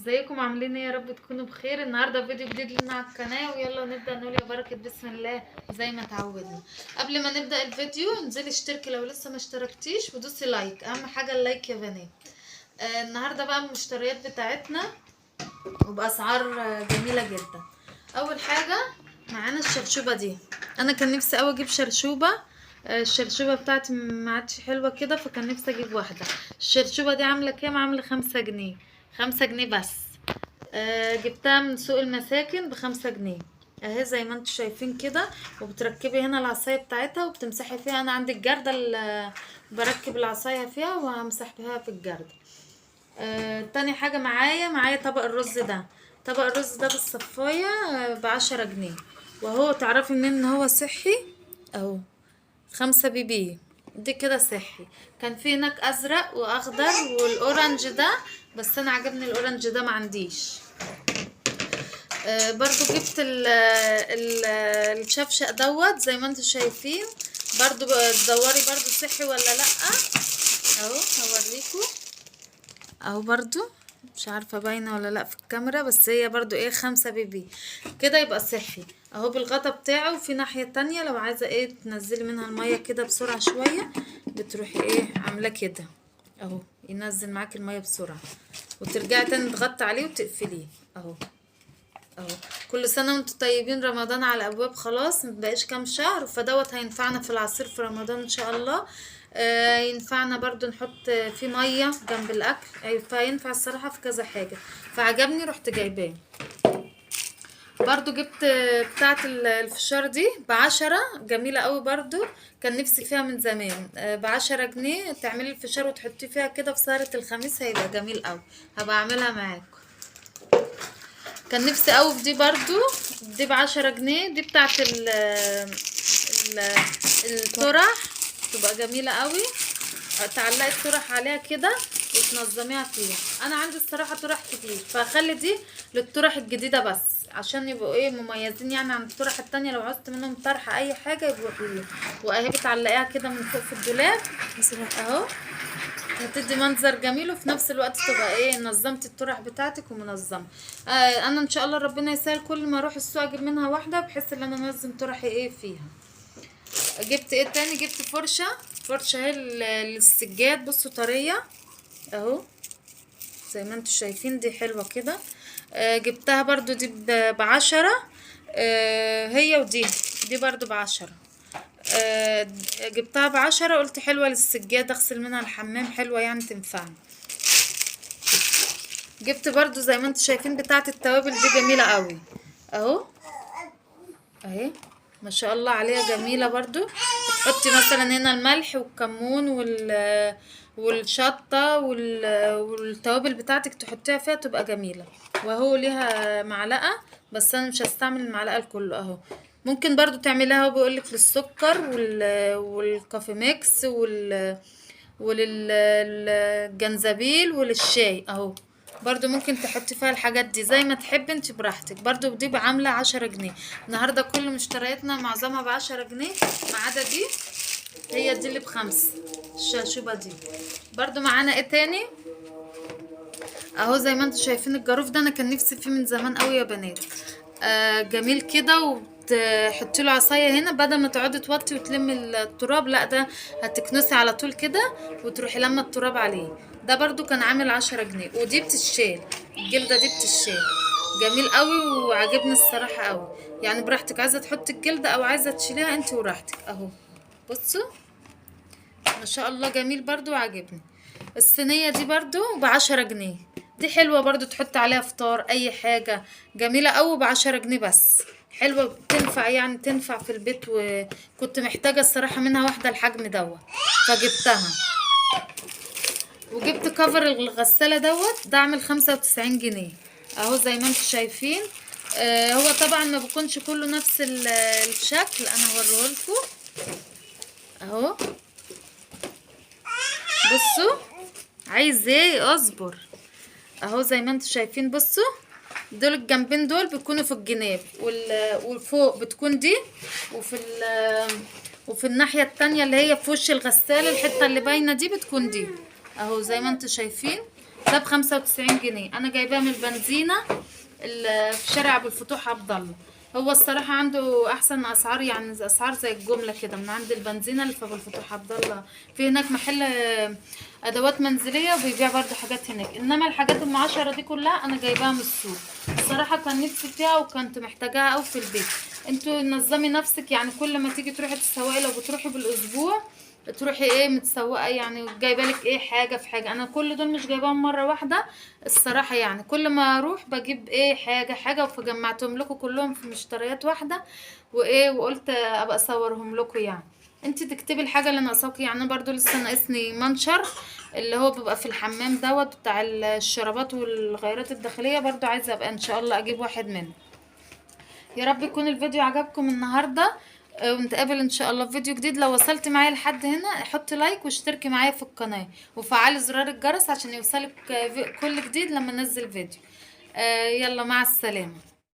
ازيكم عاملين ايه؟ يا رب تكونوا بخير. النهارده فيديو جديد لنا على القناه، ويلا نبدا نقول يا بركه بسم الله زي ما اتعودنا. قبل ما نبدا الفيديو انزلي اشتركي لو لسه ما اشتركتيش، ودوسي لايك، اهم حاجه اللايك يا بنات. النهارده بقى المشتريات بتاعتنا وباسعار جميله جدا. اول حاجه معانا الشرشوبه دي. انا كان نفسي قوي اجيب شرشوبه. الشرشوبه بتاعتي ما عادش حلوه كده، فكان نفسي اجيب واحده. الشرشوبه دي عامله كام؟ عامله 5 جنيه. 5 جنيه بس. جبتها من سوق المساكن ب5 جنيه. اهي زي ما انتم شايفين كده. وبتركبي هنا العصايه بتاعتها وبتمسحي فيها. انا عندي الجردة بركب العصايه فيها وهمسح بيها في الجردة. تاني حاجة معايا طبق الرز ده. طبق الرز ده بالصفاية ب10 جنيه. وهو تعرفي منين ان هو صحي؟ اهو 5 بيبي. دي كده صحي. كان في هناك ازرق واخضر والاورنج ده، بس انا عجبني الاورنج ده، ما عنديش. برضو جبت الشفشق دوت زي ما انتم شايفين. برضو تدوري برضو صحي ولا لا. اهو هوريكم. اهو برضو مش عارفة باينة ولا لا في الكاميرا، بس هي برضو ايه 5 بيبي كده يبقى صحي. اهو بالغطا بتاعه. وفي ناحية تانية لو عايزة ايه تنزلي منها المية كده بسرعة شوية، بتروحي ايه عاملة كده. اهو ينزل معاك المية بسرعة، وترجعي تاني تغطي عليه وتقفليه. اهو اهو. كل سنة وانتم طيبين. رمضان على الابواب خلاص، مبقاش كام شهر، فدوت هينفعنا في العصير في رمضان ان شاء الله. ينفعنا برضو نحط فيه مية جنب الاكل. فينفع الصراحة في كذا حاجة. فعجبني رحت جايباه. برضو جبت بتاعة الفشار دي ب10. جميلة قوي برضو. كان نفسي فيها من زمان. ب10 جنيه تعملي الفشار وتحطيه فيها كده في سهرة الخميس، هيبقى جميل قوي. هبقى اعملها معاكم. كان نفسي قوي في دي برضو. دي ب10 جنيه. دي بتاعت ال الطرح. تبقى جميلة قوي. تعلقي الطرح عليها كده وتنظميها فيها. انا عندي الصراحة طرح كتير، فهخلي دي للطرح الجديدة بس، عشان يبقوا ايه مميزين يعني عن الطرح التانية. لو عوزت منهم طرحة اي حاجة يبقوا فيه. واهي بتعلقيها كده من فوق في الدولاب اهو. هتدي منظر جميل، وفي نفس الوقت تبقى ايه نظمت الطرح بتاعتك ومنظمه. انا ان شاء الله ربنا يسهل، كل ما اروح السوق اجيب منها واحده بحيث ان انا انظم طرحي ايه فيها. جبت ايه تاني؟ جبت فرشه هي للسجاد. بصوا طريه اهو زي ما انتم شايفين. دي حلوه كده. جبتها برضو دي ب10. هي ودي. دي برضو ب10. آه، جبتها ب10. قلت حلوة للسجاد، اغسل منها الحمام، حلوة يعني تنفعني. جبت برضو زي ما انتم شايفين بتاعة التوابل دي، جميلة قوي اهو. اهي ما شاء الله عليها جميلة برضو. تحطي مثلا هنا الملح والكمون والشطة والتوابل بتاعتك تحطيها فيها تبقى جميلة. وهو ليها معلقة، بس انا مش هستعمل المعلقة الكل اهو. ممكن برضو تعمليها، وبيقولك للسكر والكافي ميكس وللجنزبيل وللشاي اهو. برضو ممكن تحطي فيها الحاجات دي زي ما تحبي انت براحتك. برضو دي بعاملة 10 جنيه. النهاردة كل مشترياتنا معظمها ب10 جنيه، ما عدا دي. هي دي اللي ب5. الشاشوبة دي. برضو معانا ايه تاني؟ اهو زي ما انتم شايفين الجاروف ده، انا كان نفسي فيه من زمان قوي يا بنات. جميل كده. وتحطي له عصايه هنا، بدل ما تقعدي توطي وتلمي التراب، لا ده هتكنسي على طول كده وتروحي لما التراب عليه. ده برضو كان عامل 10 جنيه. ودي بتشال. الجلده دي بتشال. جميل قوي وعجبني الصراحه قوي. يعني براحتك، عايزه تحطي الجلده او عايزه تشيليها انت وراحتك اهو. بصوا ما شاء الله جميل برضو وعجبني. الصينية دي برضو ب10 جنيه. دي حلوة برضو، تحط عليها فطار اي حاجة. جميلة اوي ب10 جنيه بس. حلوة تنفع يعني تنفع في البيت، وكنت محتاجة الصراحة منها واحدة الحجم دوت فجبتها. وجبت كفر الغسالة دوت، ده عامل 95 جنيه اهو زي ما انتم شايفين. هو طبعا ما بيكونش كله نفس الشكل. انا هوريهولكوا اهو. بصوا عايز ايه اصبر. اهو زي ما انتم شايفين. بصوا دول الجنبين دول بيكونوا في الجناب، والفوق بتكون دي. وفي وفي الناحية التانية اللي هي في وش الغسالة، الحتة اللي باينة دي بتكون دي اهو زي ما انتم شايفين. ده ب95 جنيه. انا جايباه من البنزينه في شارع ابو الفتوح عبد الله. هو الصراحه عنده احسن اسعار، يعني اسعار زي الجمله كده من عند البنزينه اللي في ابو الفتوح عبد الله. في هناك محل ادوات منزليه وبيبيع برضو حاجات هناك، انما الحاجات ال10 دي كلها انا جايباها من السوق. الصراحه كان نفسي فيها وكنت محتاجاها قوي في البيت. انتوا نظمي نفسك، يعني كل ما تيجي تروحي تسوقي، لو بتروحي بالاسبوع تروحي ايه متسوقه، يعني جايبه لك ايه حاجه في حاجه. انا كل دول مش جايباهم مره واحده الصراحه، يعني كل ما اروح بجيب ايه حاجه حاجه، فجمعتهم لكم كلهم في مشتريات واحده وايه، وقلت ابقى اصورهم لكم. يعني انت تكتبي الحاجه اللي ناقصاكي. يعني انا برضو لسه ناقصني منشر اللي هو بيبقى في الحمام دوت بتاع الشرابات والغيرات الداخليه، برضو عايزه ابقى ان شاء الله اجيب واحد منه. يا رب يكون الفيديو عجبكم النهارده، ونتقابل ان شاء الله في فيديو جديد. لو وصلت معايا لحد هنا حطي لايك واشتركي معايا في القناه وفعلي زرار الجرس عشان يوصلك كل جديد لما انزل فيديو. يلا مع السلامه.